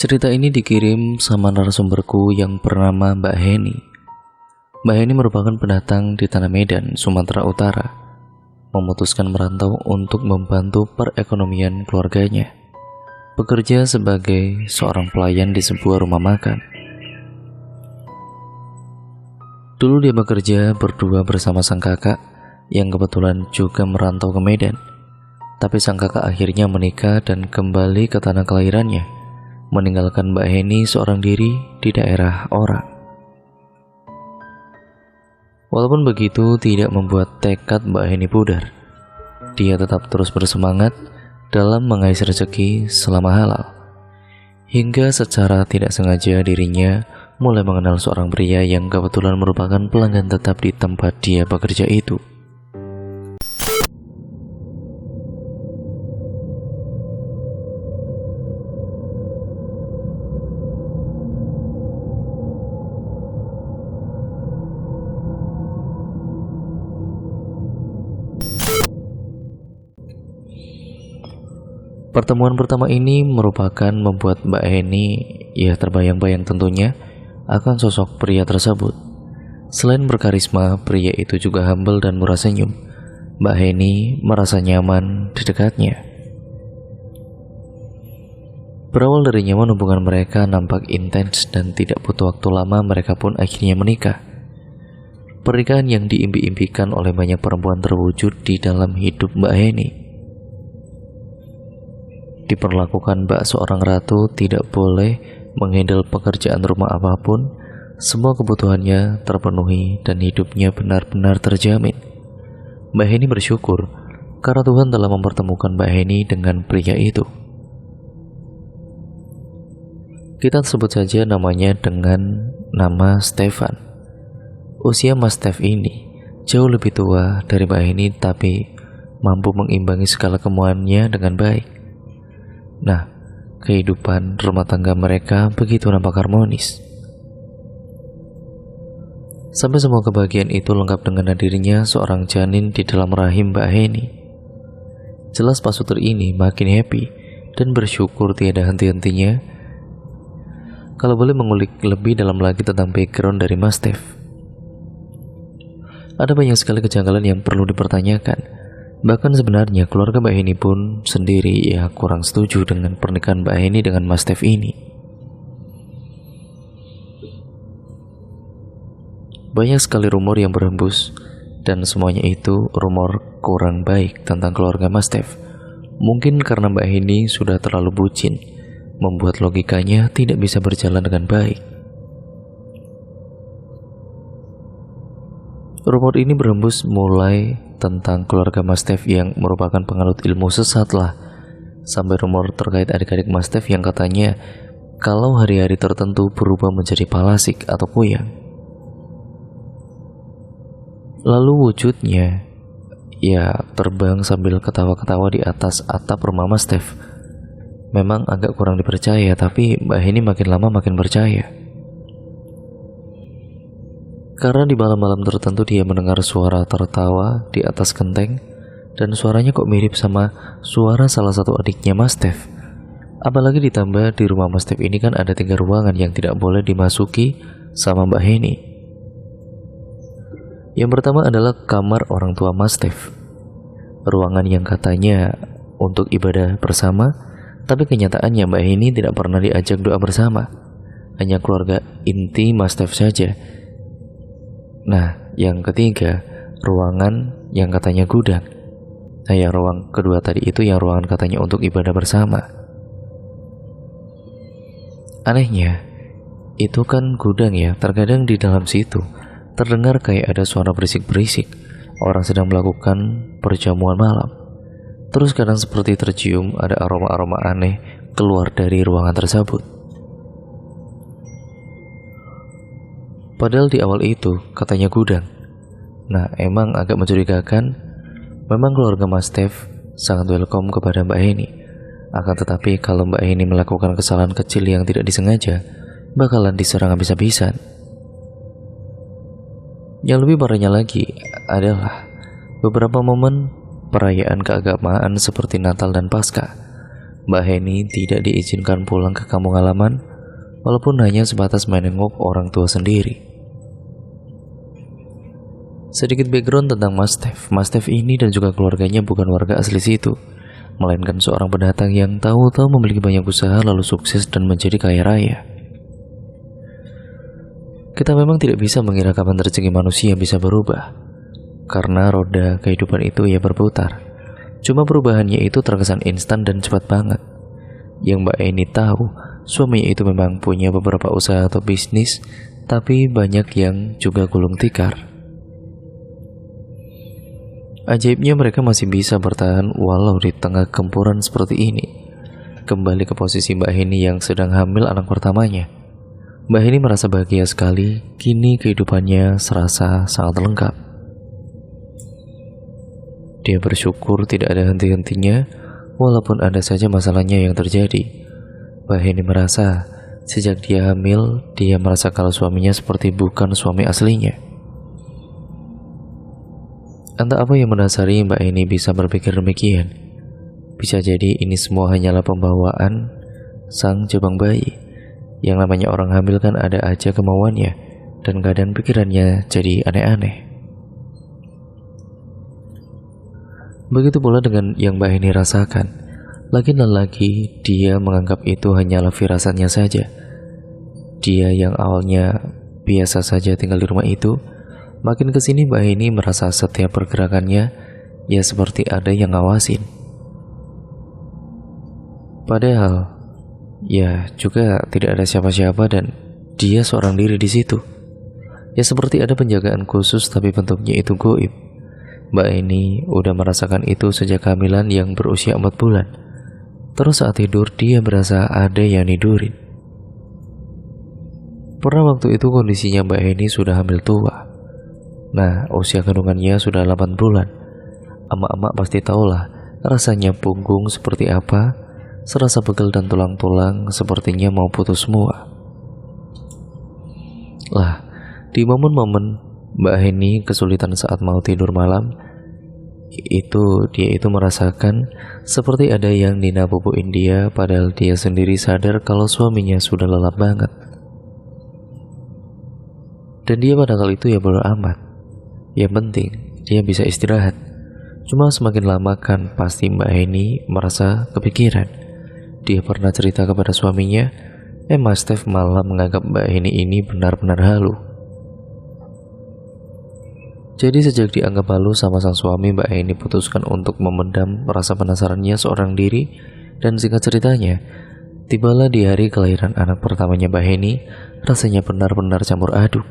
Cerita ini dikirim sama narasumberku yang bernama Mbak Heni. Mbak Heni merupakan pendatang di Tanah Medan, Sumatera Utara, memutuskan merantau untuk membantu perekonomian keluarganya, bekerja sebagai seorang pelayan di sebuah rumah makan. Dulu dia bekerja berdua bersama sang kakak yang kebetulan juga merantau ke Medan. Tapi sang kakak akhirnya menikah dan kembali ke tanah kelahirannya, meninggalkan Mbak Heni seorang diri di daerah orang. Walaupun begitu tidak membuat tekad Mbak Heni pudar. Dia tetap terus bersemangat dalam mengais rezeki selama halal. Hingga secara tidak sengaja dirinya mulai mengenal seorang pria yang kebetulan merupakan pelanggan tetap di tempat dia bekerja itu. Pertemuan pertama ini merupakan membuat Mbak Heni terbayang-bayang tentunya akan sosok pria tersebut. Selain berkarisma, pria itu juga humble dan murah senyum. Mbak Heni merasa nyaman di dekatnya. Berawal dari nyaman, hubungan mereka nampak intens dan tidak butuh waktu lama mereka pun akhirnya menikah. Pernikahan yang diimpi-impikan oleh banyak perempuan terwujud di dalam hidup Mbak Heni. Diperlakukan Mbak seorang ratu, tidak boleh menghandle pekerjaan rumah apapun, semua kebutuhannya terpenuhi dan hidupnya benar-benar terjamin. Mbak Heni bersyukur karena Tuhan telah mempertemukan Mbak Heni dengan pria itu. Kita sebut saja namanya dengan nama Stefan. Usia Mas Stef ini jauh lebih tua dari Mbak Heni, tapi mampu mengimbangi segala kemauannya dengan baik. Nah, kehidupan rumah tangga mereka begitu nampak harmonis. Sampai semua kebahagiaan itu lengkap dengan hadirnya seorang janin di dalam rahim Mbak Heni. Jelas Pak Sutri ini makin happy dan bersyukur tiada henti-hentinya. Kalau boleh mengulik lebih dalam lagi tentang background dari Mas Stef, ada banyak sekali kejanggalan yang perlu dipertanyakan. Bahkan sebenarnya keluarga Mbak Heni pun sendiri kurang setuju dengan pernikahan Mbak Heni dengan Mas Stef ini. Banyak sekali rumor yang berhembus, dan semuanya itu rumor kurang baik tentang keluarga Mas Stef. Mungkin karena Mbak Heni sudah terlalu bucin, membuat logikanya tidak bisa berjalan dengan baik. Rumor ini berhembus mulai tentang keluarga Mas Stef yang merupakan penganut ilmu sesat lah, sampai rumor terkait adik-adik Mas Stef yang katanya kalau hari-hari tertentu berubah menjadi palasik atau kuyang. Lalu wujudnya terbang sambil ketawa-ketawa di atas atap rumah Mas Stef. Memang agak kurang dipercaya, tapi Mbak Heni makin lama makin percaya. Karena di malam-malam tertentu dia mendengar suara tertawa di atas genteng, dan suaranya kok mirip sama suara salah satu adiknya Mas Stef. Apalagi ditambah di rumah Mas Stef ini kan ada 3 ruangan yang tidak boleh dimasuki sama Mbak Heni. Yang pertama adalah kamar orang tua Mas Stef, ruangan yang katanya untuk ibadah bersama, tapi kenyataannya Mbak Heni tidak pernah diajak doa bersama, hanya keluarga inti Mas Stef saja. Nah, yang ketiga, ruangan yang katanya gudang. Nah, yang ruang kedua tadi itu yang ruangan katanya untuk ibadah bersama. Anehnya, itu kan gudang terkadang di dalam situ terdengar kayak ada suara berisik-berisik, orang sedang melakukan perjamuan malam. Terus kadang seperti tercium ada aroma-aroma aneh keluar dari ruangan tersebut. Padahal di awal itu katanya gudang. Nah, emang agak mencurigakan. Memang keluarga Mas Stef sangat welcome kepada Mbak Heni. Akan tetapi kalau Mbak Heni melakukan kesalahan kecil yang tidak disengaja, bakalan diserang habis-habisan. Yang lebih parahnya lagi adalah beberapa momen perayaan keagamaan seperti Natal dan Paskah. Mbak Heni tidak diizinkan pulang ke kampung halaman, walaupun hanya sebatas menengok orang tua sendiri. Sedikit background tentang Mas Stef. Mas Stef ini dan juga keluarganya bukan warga asli situ, melainkan seorang pendatang yang tahu-tahu memiliki banyak usaha lalu sukses dan menjadi kaya raya. Kita memang tidak bisa mengira kapan rezeki manusia bisa berubah, karena roda kehidupan itu ya berputar. Cuma perubahannya itu terkesan instan dan cepat banget. Yang Mbak Eni tahu, suaminya itu memang punya beberapa usaha atau bisnis, tapi banyak yang juga gulung tikar. Ajaibnya mereka masih bisa bertahan walau di tengah gempuran seperti ini. Kembali ke posisi Mbak Heni yang sedang hamil anak pertamanya. Mbak Heni merasa bahagia sekali, kini kehidupannya serasa sangat lengkap. Dia bersyukur tidak ada henti-hentinya, walaupun ada saja masalahnya yang terjadi. Mbak Heni merasa, sejak dia hamil, dia merasa kalau suaminya seperti bukan suami aslinya. Entah apa yang mendasari Mbak Eni bisa berpikir demikian. Bisa jadi ini semua hanyalah pembawaan sang jabang bayi. Yang namanya orang hamil kan ada aja kemauannya, dan kadang pikirannya jadi aneh-aneh. Begitu pula dengan yang Mbak Eni rasakan. Lagi dan lagi dia menganggap itu hanyalah firasatnya saja. Dia yang awalnya biasa saja tinggal di rumah itu, makin kesini Mbak Heni merasa setiap pergerakannya ya seperti ada yang ngawasin. Padahal ya juga tidak ada siapa-siapa dan dia seorang diri di situ. Ya seperti ada penjagaan khusus tapi bentuknya itu goib. Mbak Heni udah merasakan itu sejak kehamilan yang berusia 4 bulan. Terus saat tidur dia berasa ada yang nidurin. Pernah waktu itu kondisinya Mbak Heni sudah hamil tua. Nah, usia kandungannya sudah 8 bulan. Emak-emak pasti tahulah rasanya punggung seperti apa, serasa pegel dan tulang-tulang sepertinya mau putus semua. Lah, di momen-momen Mbak Heni kesulitan saat mau tidur malam, dia itu merasakan seperti ada yang dinabubuin dia, padahal dia sendiri sadar kalau suaminya sudah lelap banget. Dan dia pada kali itu ya bodo amat. Yang penting dia bisa istirahat. Cuma semakin lama kan pasti Mbak Heni merasa kepikiran. Dia pernah cerita kepada suaminya, Mas Stef malah menganggap Mbak Heni ini benar-benar halu. Jadi sejak dianggap halu sama sang suami, Mbak Heni putuskan untuk memendam rasa penasarannya seorang diri. Dan singkat ceritanya, tibalah di hari kelahiran anak pertamanya Mbak Heni, rasanya benar-benar campur aduk.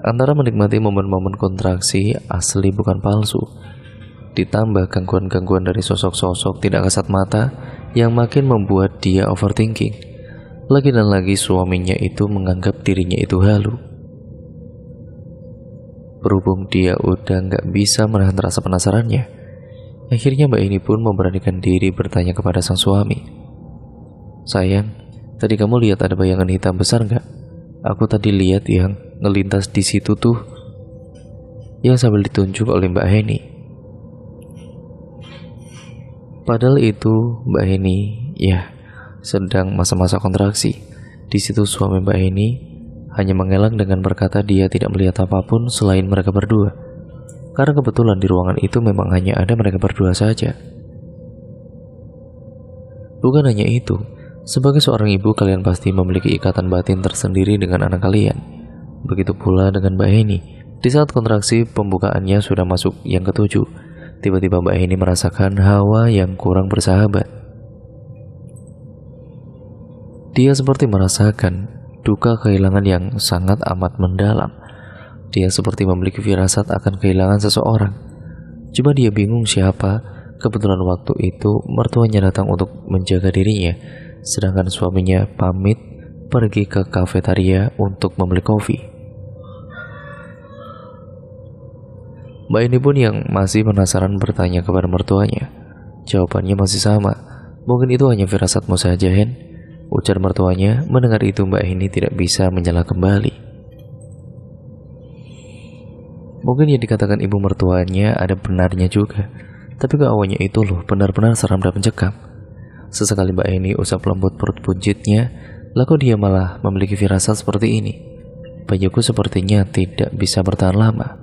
Antara menikmati momen-momen kontraksi asli bukan palsu, ditambah gangguan-gangguan dari sosok-sosok tidak kasat mata yang makin membuat dia overthinking. Lagi dan lagi suaminya itu menganggap dirinya itu halu. Berhubung dia udah gak bisa menahan rasa penasarannya, akhirnya Mbak Eni pun memberanikan diri bertanya kepada sang suami. Sayang, tadi kamu lihat ada bayangan hitam besar gak? Aku tadi lihat yang ngelintas di situ tuh, yang sambil ditunjuk oleh Mbak Heni. Padahal itu Mbak Heni ya sedang masa-masa kontraksi. Di situ suami Mbak Heni hanya mengelak dengan berkata dia tidak melihat apapun selain mereka berdua. Karena kebetulan di ruangan itu memang hanya ada mereka berdua saja. Bukan hanya itu, sebagai seorang ibu kalian pasti memiliki ikatan batin tersendiri dengan anak kalian. Begitu pula dengan Mbak Heni. Di saat kontraksi pembukaannya sudah masuk yang ke-7, tiba-tiba Mbak Heni merasakan hawa yang kurang bersahabat. Dia seperti merasakan duka kehilangan yang sangat amat mendalam. Dia seperti memiliki firasat akan kehilangan seseorang. Cuma dia bingung siapa. Kebetulan waktu itu mertuanya datang untuk menjaga dirinya, sedangkan suaminya pamit pergi ke kafetaria untuk membeli kopi. Mbak ini pun yang masih penasaran bertanya kepada mertuanya. Jawabannya masih sama. Mungkin itu hanya firasatmu saja, Hen. Ujar mertuanya. Mendengar itu Mbak ini tidak bisa menyela kembali. Mungkin yang dikatakan ibu mertuanya ada benarnya juga. Tapi keawalnya itu loh benar-benar seram dan mencekam. Sesekali Mbak Eni usap lembut perut buncitnya, lalu dia malah memiliki firasat seperti ini. Bayiku sepertinya tidak bisa bertahan lama.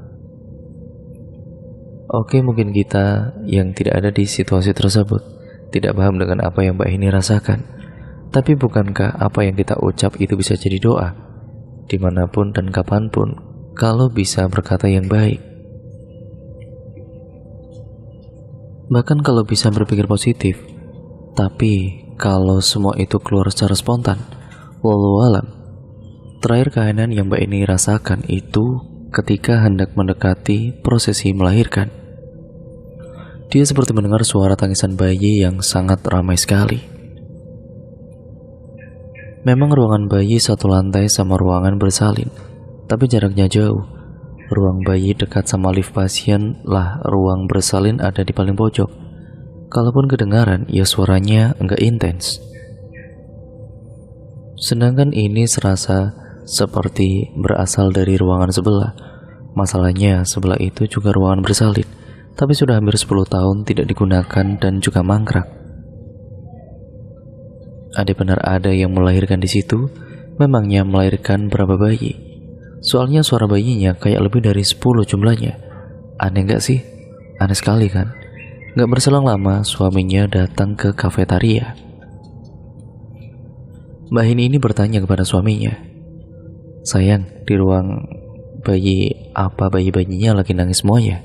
Oke, mungkin kita yang tidak ada di situasi tersebut tidak paham dengan apa yang Mbak Eni rasakan. Tapi bukankah apa yang kita ucap itu bisa jadi doa? Dimanapun dan kapanpun, kalau bisa berkata yang baik. Bahkan kalau bisa berpikir positif. Tapi kalau semua itu keluar secara spontan, wallahu alam. Terakhir kehenan yang Mbak Eni rasakan itu ketika hendak mendekati prosesi melahirkan. Dia seperti mendengar suara tangisan bayi yang sangat ramai sekali. Memang ruangan bayi satu lantai sama ruangan bersalin, tapi jaraknya jauh. Ruang bayi dekat sama lift pasien lah, ruang bersalin ada di paling pojok. Kalaupun kedengaran, ya suaranya enggak intens. Sedangkan ini serasa seperti berasal dari ruangan sebelah. Masalahnya sebelah itu juga ruangan bersalin, tapi sudah hampir 10 tahun tidak digunakan dan juga mangkrak. Benar ada yang melahirkan di situ. Memangnya melahirkan berapa bayi? Soalnya suara bayinya kayak lebih dari 10 jumlahnya. Aneh gak sih? Aneh sekali kan? Gak berselang lama suaminya datang ke kafetaria. Mbak Hini ini bertanya kepada suaminya, "Sayang, di ruang bayi apa bayi-bayinya lagi nangis semuanya?"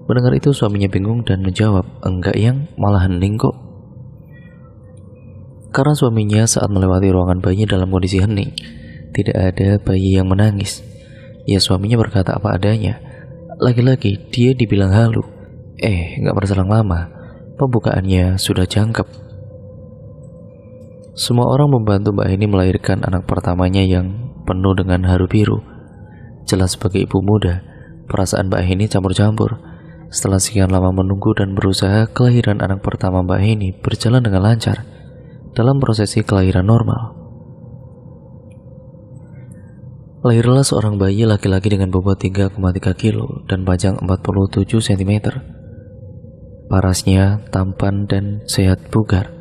Mendengar itu suaminya bingung dan menjawab, "Enggak yang, malah hening kok." Karena suaminya saat melewati ruangan bayi dalam kondisi hening, tidak ada bayi yang menangis. Ya suaminya berkata apa adanya. Lagi-lagi dia dibilang halu. Gak berselang lama, pembukaannya sudah jangkep. Semua orang membantu Mbak Hini melahirkan anak pertamanya yang penuh dengan haru biru. Jelas sebagai ibu muda, perasaan Mbak Hini campur-campur. Setelah sekian lama menunggu dan berusaha, kelahiran anak pertama Mbak Hini berjalan dengan lancar dalam prosesi kelahiran normal. Lahirlah seorang bayi laki-laki dengan bobot 3,3 kilo dan panjang 47 cm. Parasnya tampan dan sehat bugar.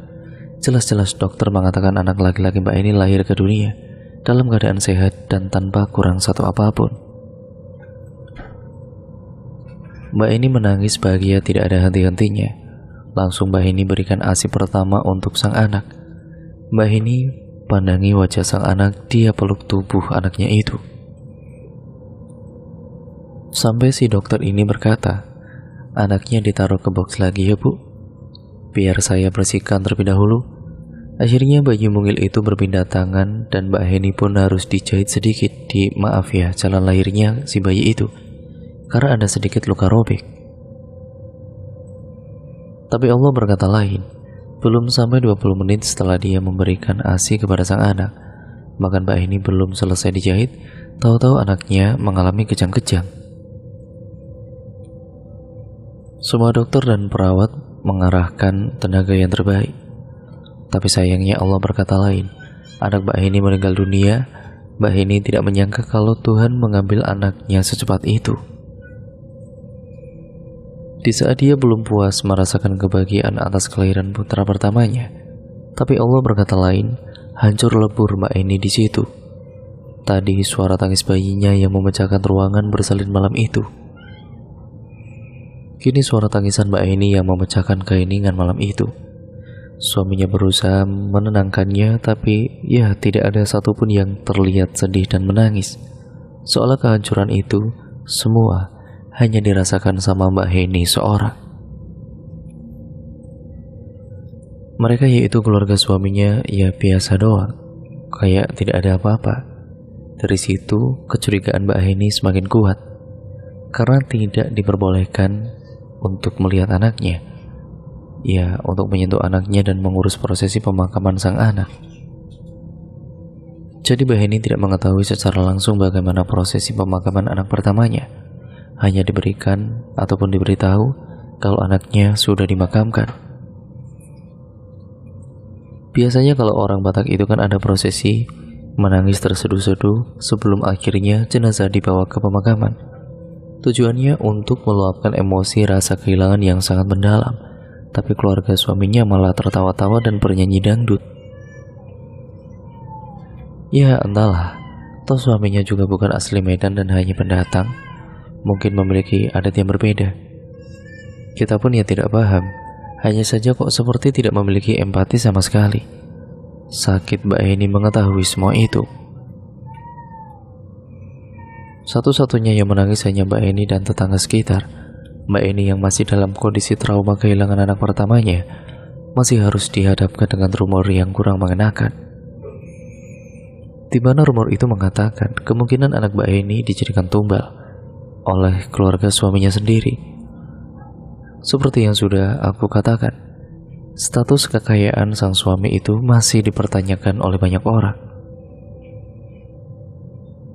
Jelas-jelas dokter mengatakan anak laki-laki Mbak ini lahir ke dunia dalam keadaan sehat dan tanpa kurang satu apapun. Mbak ini menangis bahagia tidak ada henti-hentinya. Langsung Mbak ini berikan ASI pertama untuk sang anak. Mbak ini pandangi wajah sang anak, dia peluk tubuh anaknya itu. Sampai si dokter ini berkata, "Anaknya ditaruh ke box lagi ya bu, biar saya bersihkan terlebih dahulu." Akhirnya bayi mungil itu berpindah tangan dan Mbak Heni pun harus dijahit sedikit di jalan lahirnya si bayi itu, karena ada sedikit luka robek. Tapi Allah berkata lain. Belum sampai 20 menit setelah dia memberikan ASI kepada sang anak, bahkan Mbak Heni belum selesai dijahit, tahu-tahu anaknya mengalami kejang-kejang. Semua dokter dan perawat mengarahkan tenaga yang terbaik. Tapi sayangnya Allah berkata lain. Anak Mbak Heni meninggal dunia. Mbak Heni tidak menyangka kalau Tuhan mengambil anaknya secepat itu. Di saat dia belum puas merasakan kebahagiaan atas kelahiran putra pertamanya, tapi Allah berkata lain, hancur lebur Mbak Eni di situ. Tadi suara tangis bayinya yang memecahkan ruangan bersalin malam itu. Kini suara tangisan Mbak Eni yang memecahkan keheningan malam itu. Suaminya berusaha menenangkannya, tapi ya tidak ada satupun yang terlihat sedih dan menangis. Seolah kehancuran itu semua hanya dirasakan sama Mbak Heni seorang. Mereka yaitu keluarga suaminya ya biasa doang, kayak tidak ada apa-apa. Dari situ kecurigaan Mbak Heni semakin kuat, karena tidak diperbolehkan untuk melihat anaknya. Ya, untuk menyentuh anaknya dan mengurus prosesi pemakaman sang anak. Jadi Mbak Heni tidak mengetahui secara langsung bagaimana prosesi pemakaman anak pertamanya. Hanya diberikan ataupun diberitahu kalau anaknya sudah dimakamkan. Biasanya kalau orang Batak itu kan ada prosesi menangis terseduh-seduh sebelum akhirnya jenazah dibawa ke pemakaman. Tujuannya untuk meluapkan emosi rasa kehilangan yang sangat mendalam, tapi keluarga suaminya malah tertawa-tawa dan bernyanyi dangdut. Ya entahlah, toh suaminya juga bukan asli Medan dan hanya pendatang, mungkin memiliki adat yang berbeda. Kita pun ya tidak paham, hanya saja kok seperti tidak memiliki empati sama sekali. Sakit Mbak Eni mengetahui semua itu. Satu-satunya yang menangis hanya Mbak Eni dan tetangga sekitar. Mbak Eni yang masih dalam kondisi trauma kehilangan anak pertamanya masih harus dihadapkan dengan rumor yang kurang mengenakan, di mana rumor itu mengatakan kemungkinan anak Mbak Eni dijadikan tumbal oleh keluarga suaminya sendiri. Seperti yang sudah aku katakan, status kekayaan sang suami itu masih dipertanyakan oleh banyak orang.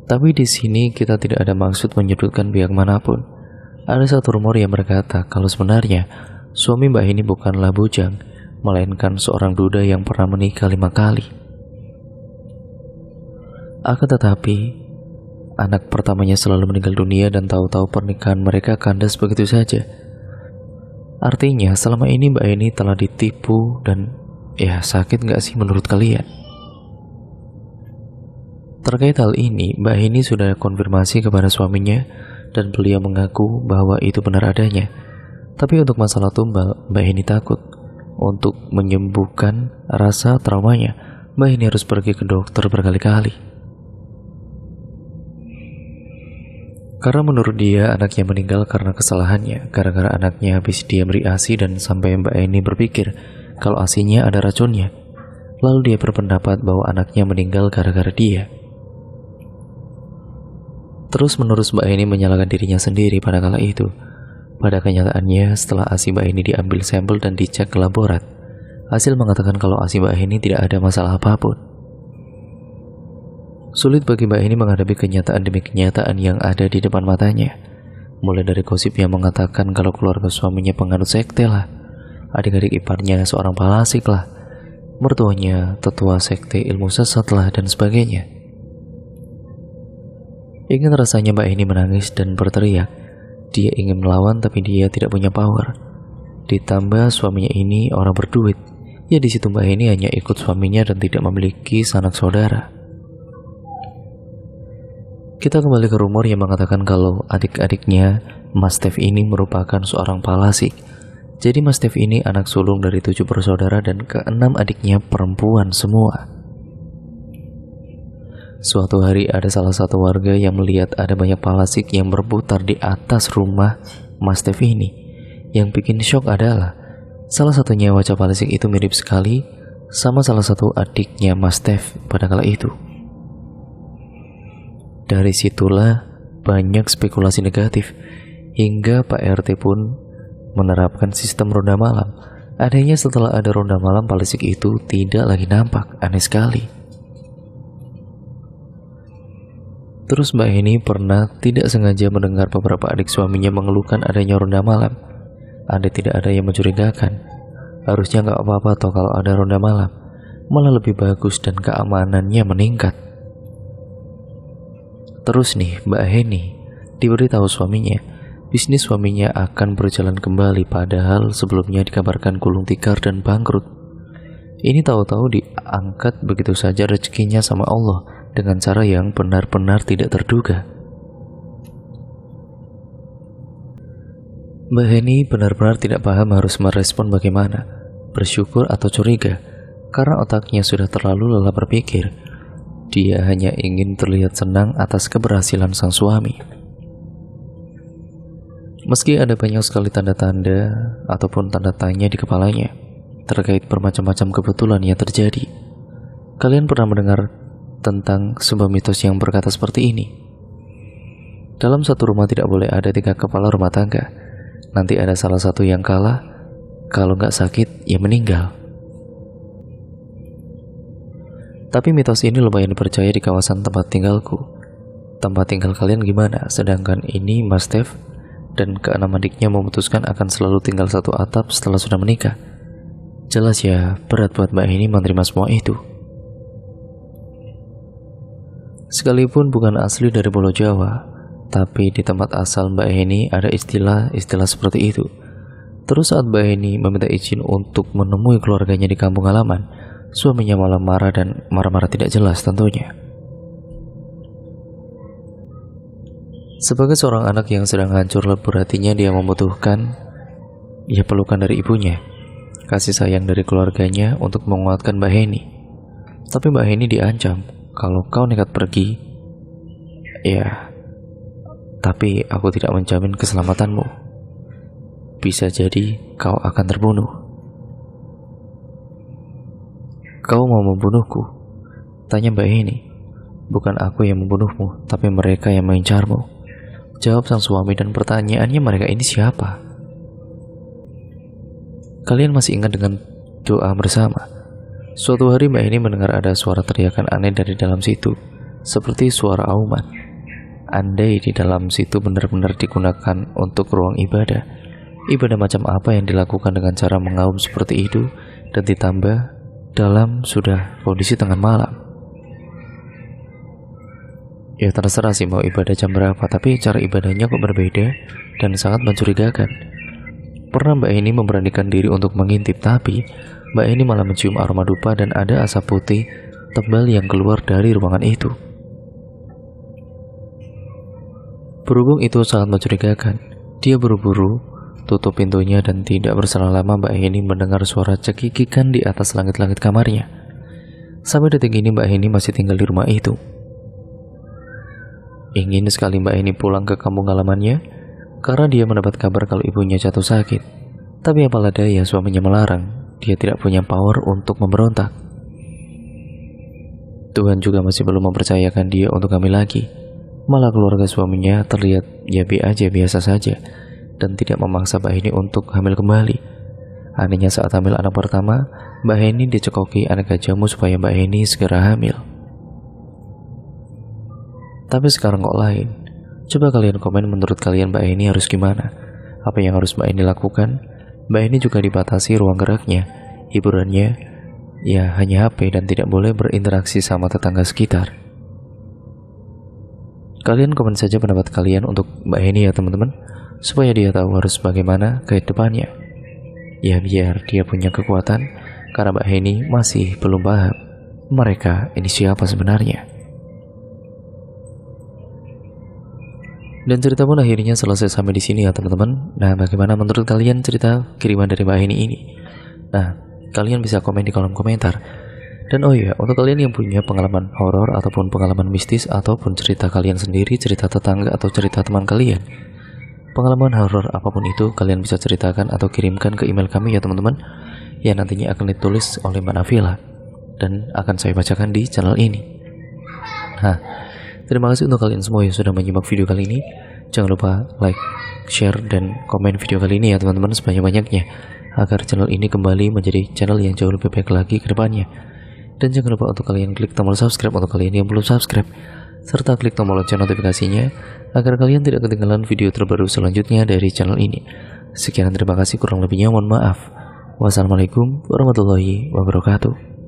Tapi di sini kita tidak ada maksud menyudutkan pihak manapun. Ada satu rumor yang berkata kalau sebenarnya suami Mbak Eni bukanlah bujang, melainkan seorang duda yang pernah menikah 5 kali. Akan tetapi, anak pertamanya selalu meninggal dunia dan tahu-tahu pernikahan mereka kandas begitu saja. Artinya selama ini Mbak Eni telah ditipu dan ya sakit gak sih menurut kalian? Terkait hal ini, Mbak Eni sudah konfirmasi kepada suaminya dan beliau mengaku bahwa itu benar adanya. Tapi untuk masalah tumbal, Mbak Eni takut. Untuk menyembuhkan rasa traumanya, Mbak Eni harus pergi ke dokter berkali-kali. Karena menurut dia anaknya meninggal karena kesalahannya, gara-gara anaknya habis dia beri ASI dan sampai Mbak Eni berpikir kalau ASInya ada racunnya. Lalu dia berpendapat bahwa anaknya meninggal gara-gara dia. Terus menerus Mbak Eni menyalahkan dirinya sendiri pada kala itu. Pada kenyataannya setelah ASI Mbak Eni diambil sampel dan dicek ke laborat, hasil mengatakan kalau ASI Mbak Eni tidak ada masalah apapun. Sulit bagi Mbak Eni menghadapi kenyataan demi kenyataan yang ada di depan matanya. Mulai dari gosip yang mengatakan kalau keluarga suaminya penganut sekte lah, adik-adik iparnya seorang palasik lah, mertuanya tetua sekte ilmu sesat lah, dan sebagainya. Ingin rasanya Mbak Eni menangis dan berteriak. Dia ingin melawan tapi dia tidak punya power. Ditambah suaminya ini orang berduit. Ya di situ Mbak Eni hanya ikut suaminya dan tidak memiliki sanak saudara. Kita kembali ke rumor yang mengatakan kalau adik-adiknya Mas Stef ini merupakan seorang palasik. Jadi Mas Stef ini anak sulung dari 7 bersaudara dan ke-6 adiknya perempuan semua. Suatu hari ada salah satu warga yang melihat ada banyak palasik yang berputar di atas rumah Mas Stef ini. Yang bikin shock adalah salah satunya wajah palasik itu mirip sekali sama salah satu adiknya Mas Stef pada kala itu. Dari situlah banyak spekulasi negatif, hingga Pak RT pun menerapkan sistem ronda malam. Adanya setelah ada ronda malam, palasik itu tidak lagi nampak. Aneh sekali. Terus Mbak Eni pernah tidak sengaja mendengar beberapa adik suaminya mengeluhkan adanya ronda malam. Ada tidak ada yang mencurigakan. Harusnya gak apa-apa toh kalau ada ronda malam, malah lebih bagus dan keamanannya meningkat. Terus nih Mbak Eni diberitahu suaminya bisnis suaminya akan berjalan kembali, padahal sebelumnya dikabarkan gulung tikar dan bangkrut. Ini tahu-tahu diangkat begitu saja rezekinya sama Allah dengan cara yang benar-benar tidak terduga. Mbak Eni benar-benar tidak paham harus merespon bagaimana, bersyukur atau curiga, karena otaknya sudah terlalu lelah berpikir. Dia hanya ingin terlihat senang atas keberhasilan sang suami. Meski ada banyak sekali tanda-tanda ataupun tanda tanya di kepalanya terkait bermacam-macam kebetulan yang terjadi. Kalian pernah mendengar tentang sebuah mitos yang berkata seperti ini. Dalam satu rumah tidak boleh ada 3 kepala rumah tangga. Nanti ada salah satu yang kalah. Kalau nggak sakit, ya meninggal. Tapi mitos ini lumayan dipercaya di kawasan tempat tinggalku. Tempat tinggal kalian gimana? Sedangkan ini Mas Stef dan ke-6 adiknya memutuskan akan selalu tinggal satu atap setelah sudah menikah. Jelas ya, berat buat Mbak Eni menerima semua itu. Sekalipun bukan asli dari Pulau Jawa, Tapi di tempat asal Mbak Heni ada istilah-istilah seperti itu. Terus saat Mbak Heni meminta izin untuk menemui keluarganya di kampung halaman, suaminya malah marah dan marah-marah tidak jelas tentunya. Sebagai seorang anak yang sedang hancur lebur hatinya, dia membutuhkan pelukan dari ibunya, kasih sayang dari keluarganya untuk menguatkan Mbak Heni. Tapi Mbak Heni diancam, kalau kau nekat pergi, tapi aku tidak menjamin keselamatanmu. Bisa jadi kau akan terbunuh. Kau mau membunuhku? Tanya Mbak Heni. Bukan aku yang membunuhmu, tapi mereka yang mengincarmu, jawab sang suami, dan pertanyaannya, mereka ini siapa? Kalian masih ingat dengan doa bersama? Suatu hari Mbak Heni mendengar ada suara teriakan aneh dari dalam situ, seperti suara auman. Andai di dalam situ benar-benar digunakan untuk ruang ibadah macam apa yang dilakukan dengan cara mengaum seperti itu, dan ditambah dalam sudah kondisi tengah malam. Ya terserah sih mau ibadah jam berapa, tapi cara ibadahnya kok berbeda dan sangat mencurigakan. Pernah Mbak Heni memberanikan diri untuk mengintip, tapi Mbak Heni malah mencium aroma dupa dan ada asap putih tebal yang keluar dari ruangan itu. Berhubung itu sangat mencurigakan, dia buru-buru tutup pintunya dan tidak berselang lama Mbak Heni mendengar suara cekikikan di atas langit-langit kamarnya. Sampai detik ini Mbak Heni masih tinggal di rumah itu. Ingin sekali Mbak Heni pulang ke kampung halamannya karena dia mendapat kabar kalau ibunya jatuh sakit. Tapi apalah daya, suaminya melarang. Dia tidak punya power untuk memberontak. Tuhan juga masih belum mempercayakan dia untuk hamil lagi. Malah keluarga suaminya terlihat biasa saja dan tidak memaksa Mbak Heni untuk hamil kembali. Anehnya saat hamil anak pertama, Mbak Heni dicekoki aneka jamu supaya Mbak Heni segera hamil. Tapi sekarang kok lain. Coba kalian komen menurut kalian Mbak Heni harus gimana? Apa yang harus Mbak Heni lakukan? Mbak Heni juga dibatasi ruang geraknya, hiburannya hanya HP dan tidak boleh berinteraksi sama tetangga sekitar. Kalian komen saja pendapat kalian untuk Mbak Heni ya teman-teman, supaya dia tahu harus bagaimana ke depannya. Ya biar dia punya kekuatan, karena Mbak Heni masih belum paham mereka ini siapa sebenarnya. Dan cerita pun akhirnya selesai sampai di sini ya teman-teman. Nah, bagaimana menurut kalian cerita kiriman dari Mbak Heni ini? Nah, kalian bisa komen di kolom komentar. Dan oh iya, untuk kalian yang punya pengalaman horor ataupun pengalaman mistis ataupun cerita kalian sendiri, cerita tetangga atau cerita teman kalian, pengalaman horor apapun itu kalian bisa ceritakan atau kirimkan ke email kami ya teman-teman, yang nantinya akan ditulis oleh Mbak Nafila dan akan saya bacakan di channel ini. Nah, terima kasih untuk kalian semua yang sudah menyimak video kali ini. Jangan lupa like, share, dan komen video kali ini ya teman-teman sebanyak-banyaknya, agar channel ini kembali menjadi channel yang jauh lebih baik lagi ke depannya. Dan jangan lupa untuk kalian klik tombol subscribe untuk kalian yang belum subscribe, serta klik tombol lonceng notifikasinya agar kalian tidak ketinggalan video terbaru selanjutnya dari channel ini. Sekian, terima kasih, kurang lebihnya mohon maaf. Wassalamualaikum warahmatullahi wabarakatuh.